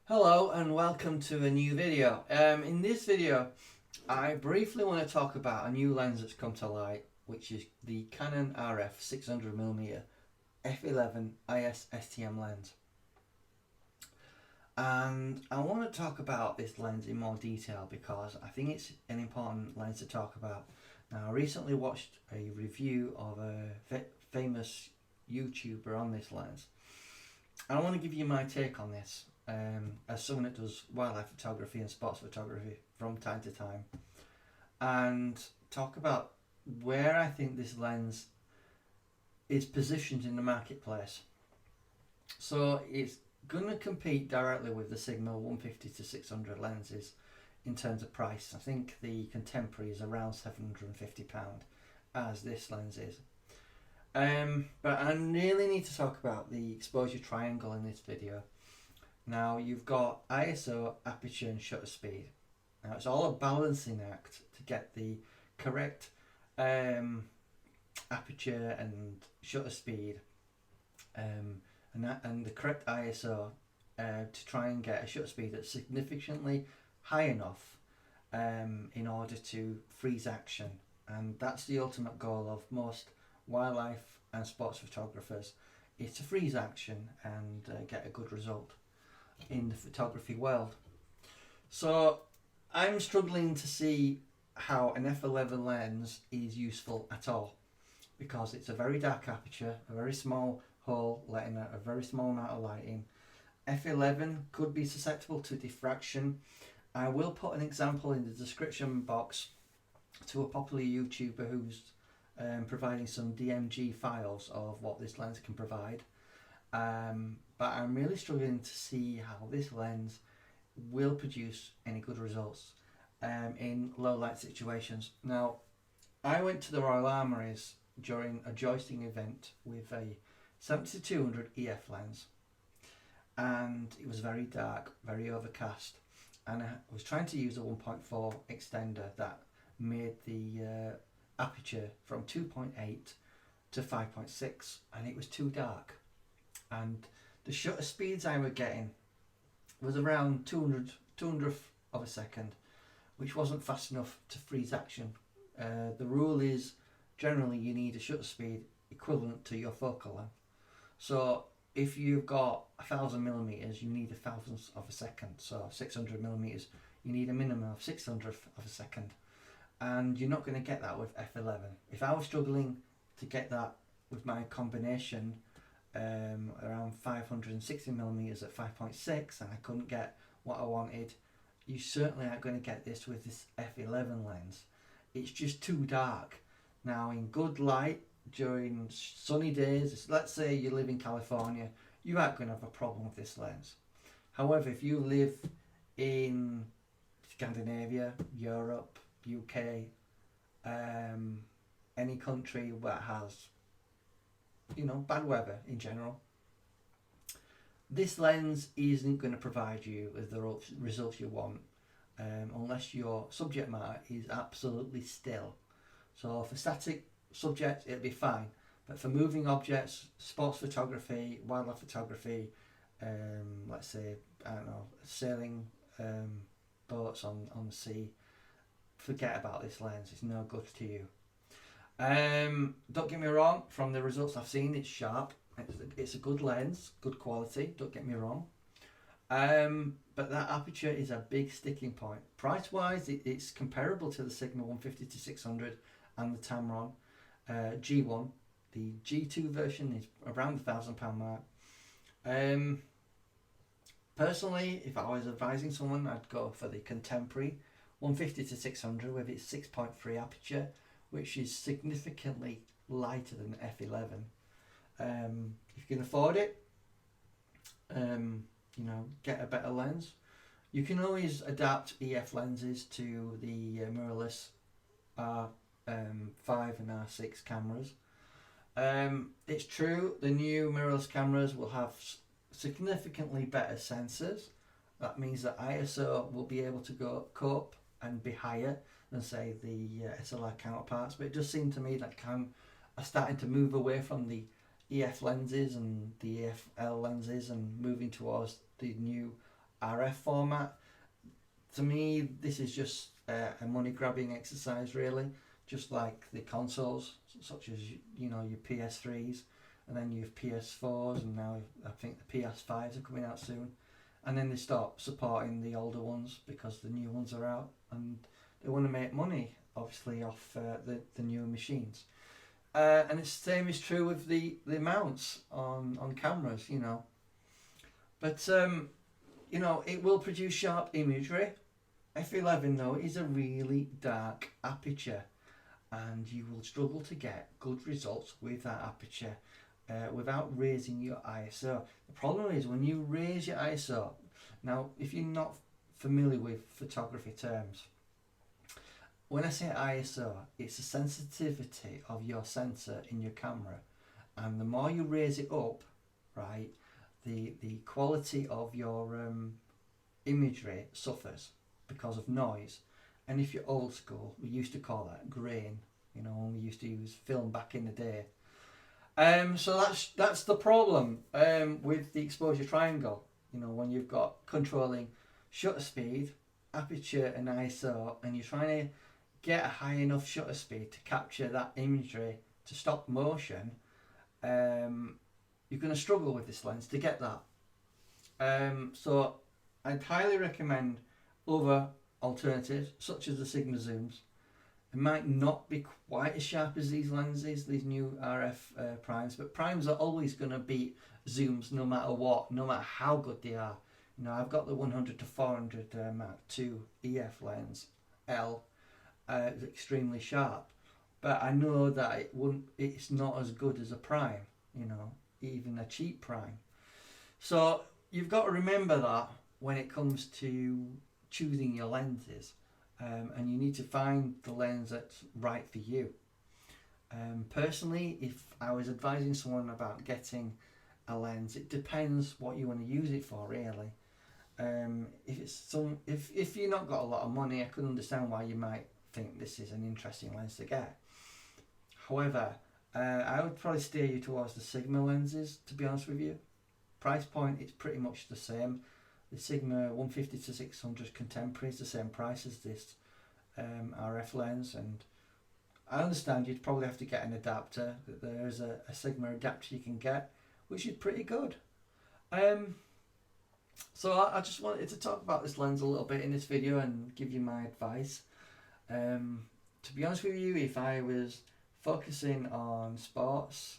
Hello and welcome to a new video. In this video I briefly want to talk about a new lens that's come to light, which is the Canon RF 600mm F11 IS STM lens. And I want to talk about this lens in more detail because I think it's an important lens to talk about. Now, I recently watched a review of a famous YouTuber on this lens. I want to give you my take on this. As someone that does wildlife photography and sports photography from time to time, and talk about where I think this lens is positioned in the marketplace. So it's going to compete directly with the Sigma 150 to 600 lenses in terms of price. I think the contemporary is around £750 as this lens is. But I really need to talk about the exposure triangle in this video. Now, you've got ISO, aperture and shutter speed. Now, it's all a balancing act to get the correct aperture and shutter speed and the correct ISO to try and get a shutter speed that's significantly high enough in order to freeze action. And that's the ultimate goal of most wildlife and sports photographers, is to freeze action and get a good result in the photography world. So I'm struggling to see how an F11 lens is useful at all, because it's a very dark aperture, a very small hole letting out a very small amount of light in. F11 could be susceptible to diffraction. I will put an example in the description box to a popular YouTuber who's providing some DMG files of what this lens can provide. But I'm really struggling to see how this lens will produce any good results in low light situations. Now, I went to the Royal Armouries during a joisting event with a 7200 EF lens, and it was very dark, very overcast, and I was trying to use a 1.4 extender that made the aperture from 2.8 to 5.6, and it was too dark. And the shutter speeds I were getting was around 200th of a second, which wasn't fast enough to freeze action. The rule is generally you need a shutter speed equivalent to your focal length. So if you've got 1000mm, you need 1,000th of a second. So 600mm, you need a minimum of 600th of a second. And you're not going to get that with F11. If I was struggling to get that with my combination around 560mm at 5.6 and I couldn't get what I wanted, you certainly aren't going to get this with this F11 lens. It's just too dark. Now, in good light during sunny days, let's say you live in California, you aren't going to have a problem with this lens. However, if you live in Scandinavia, Europe, UK, any country that has bad weather in general, this lens isn't going to provide you with the results you want unless your subject matter is absolutely still. So for static subjects it'll be fine, but for moving objects, sports photography, wildlife photography, let's say, I don't know, sailing boats on the sea, forget about this lens. It's no good to you. Don't get me wrong, from the results I've seen, it's sharp, it's a good lens, good quality, don't get me wrong, but that aperture is a big sticking point. Price wise, it's comparable to the Sigma 150 to 600 and the Tamron G1. The G2 version is around the £1,000 mark. Personally, if I was advising someone, I'd go for the contemporary 150 to 600 with its 6.3 aperture, which is significantly lighter than F11. If you can afford it, get a better lens. You can always adapt EF lenses to the mirrorless R5 and R6 cameras. It's true, the new mirrorless cameras will have significantly better sensors. That means that ISO will be able to cope and be higher than, say, the SLR counterparts, but it does seem to me that Canon are starting to move away from the EF lenses and the EFL lenses and moving towards the new RF format. To me, this is just a money grabbing exercise, really. Just like the consoles, such as your PS3s, and then you have PS4s, and now I think the PS5s are coming out soon. And then they start supporting the older ones because the new ones are out, and they want to make money, obviously, off the newer machines. And it's the same is true with the mounts on cameras, But it will produce sharp imagery. F11 though is a really dark aperture, and you will struggle to get good results with that aperture without raising your ISO. The problem is when you raise your ISO, now if you're not familiar with photography terms, when I say ISO, it's the sensitivity of your sensor in your camera, and the more you raise it up, right, the quality of your imagery suffers because of noise. And if you're old school, we used to call that grain, when we used to use film back in the day. So that's the problem with the exposure triangle. When you've got controlling shutter speed, aperture and ISO, and you're trying to get a high enough shutter speed to capture that imagery to stop motion, you're going to struggle with this lens to get that. So I'd highly recommend other alternatives such as the Sigma zooms. It might not be quite as sharp as these lenses, these new RF primes, but primes are always going to beat zooms no matter what, no matter how good they are. I've got the 100 to 400 Mark II EF lens L. It's extremely sharp, but I know that it's not as good as a prime, even a cheap prime. So you've got to remember that when it comes to choosing your lenses, and you need to find the lens that's right for you. Personally, if I was advising someone about getting a lens, it depends what you want to use it for, really. If you've not got a lot of money, I could understand why you might think this is an interesting lens to get. However, I would probably steer you towards the Sigma lenses, to be honest with you. Price point is pretty much the same. The Sigma 150 to 600 contemporary is the same price as this RF lens, and I understand you'd probably have to get an adapter. There's a Sigma adapter you can get, which is pretty good. So I just wanted to talk about this lens a little bit in this video and give you my advice. To be honest with you, if I was focusing on sports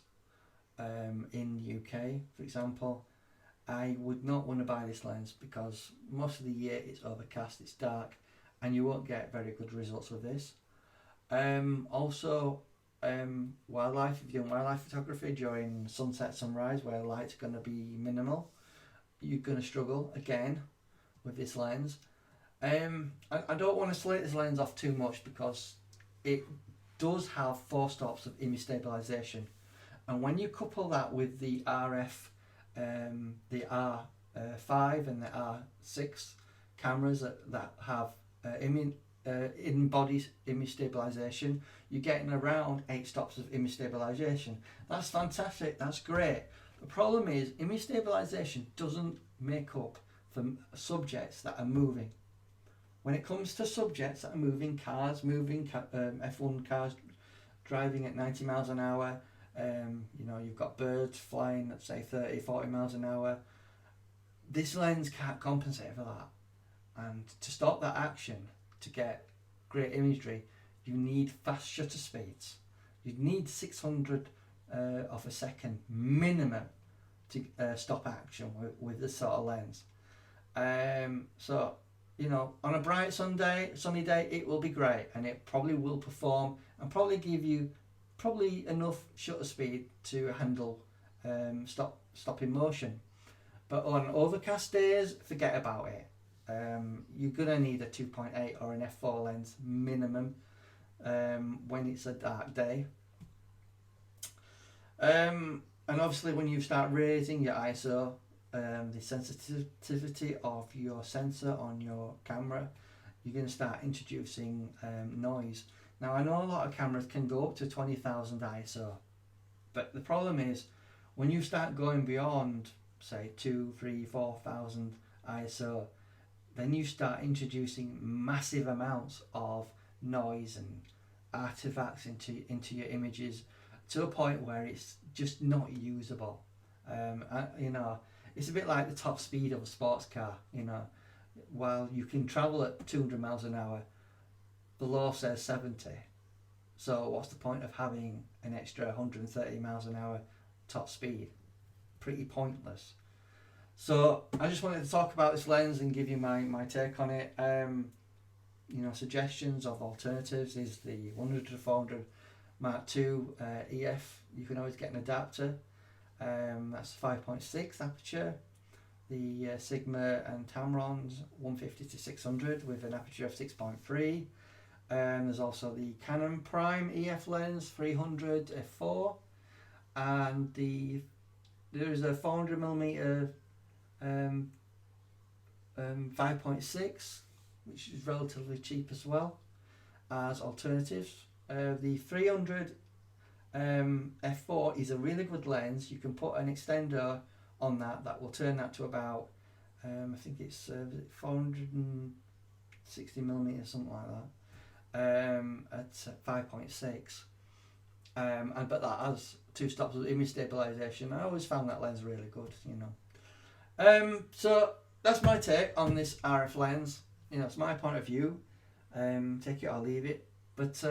in the UK, for example, I would not want to buy this lens because most of the year it's overcast, it's dark, and you won't get very good results with this. Also, wildlife, if you're doing wildlife photography during sunset, sunrise, where light's going to be minimal, you're going to struggle again with this lens. I don't want to slate this lens off too much because it does have 4 stops of image stabilization, and when you couple that with the RF, the R5 and the R6 cameras that have in-body image stabilization, you're getting around 8 stops of image stabilization. That's fantastic, that's great. The problem is image stabilization doesn't make up for subjects that are moving. When it comes to subjects that are moving, cars moving, F1 cars driving at 90 miles an hour, you've got birds flying at say 30, 40 miles an hour, this lens can't compensate for that. And to stop that action, to get great imagery, you need fast shutter speeds. You need 600 of a second minimum to stop action with this sort of lens. So on a bright sunny day, it will be great, and it probably will perform and probably give you enough shutter speed to handle stopping motion. But on overcast days, forget about it. You're gonna need a 2.8 or an f4 lens minimum when it's a dark day. And obviously when you start raising your ISO, the sensitivity of your sensor on your camera, you're going to start introducing noise. Now I know a lot of cameras can go up to 20,000 ISO, but the problem is when you start going beyond say 2, 3, 4,000 ISO, then you start introducing massive amounts of noise and artifacts into your images, to a point where it's just not usable. You know, it's a bit like the top speed of a sports car. You know, while you can travel at 200 miles an hour, the law says 70. So what's the point of having an extra 130 miles an hour top speed? Pretty pointless. So I just wanted to talk about this lens and give you my take on it. You know, suggestions of alternatives is the 100-400 Mark II EF. You can always get an adapter. That's 5.6 aperture. The Sigma and Tamron's 150-600 with an aperture of 6.3. There's also the Canon Prime EF lens 300 f4, and there is a 400mm 5.6, which is relatively cheap as well as alternatives. The 300 f4 is a really good lens. You can put an extender on that will turn that to about I think it's 460mm, something like that, at 5.6, but that has 2 stops of image stabilization. I always found that lens really good, you know. So that's my take on this RF lens. You know, it's my point of view. Take it or leave it. But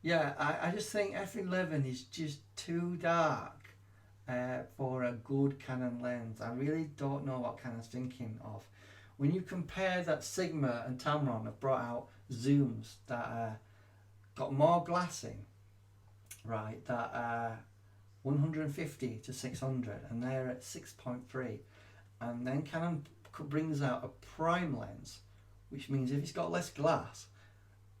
yeah, I just think F11 is just too dark for a good Canon lens. I really don't know what Canon's thinking of. When you compare that Sigma and Tamron have brought out zooms that got more glass in, right, that are 150-600, and they're at 6.3. And then Canon brings out a prime lens, which means if it's got less glass,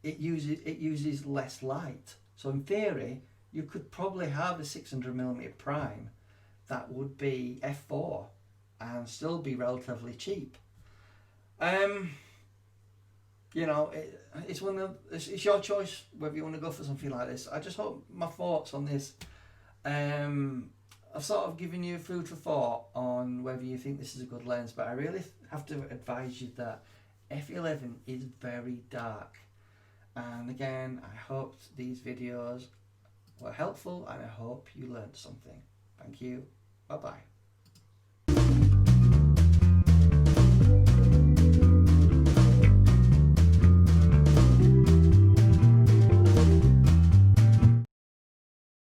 it uses less light. So in theory, you could probably have a 600mm prime that would be f4 and still be relatively cheap. You know, it's your choice whether you want to go for something like this. I just hope my thoughts on this, I've sort of given you food for thought on whether you think this is a good lens, but I really have to advise you that F11 is very dark. And again, I hope these videos were helpful, and I hope you learned something. Thank you. Bye bye.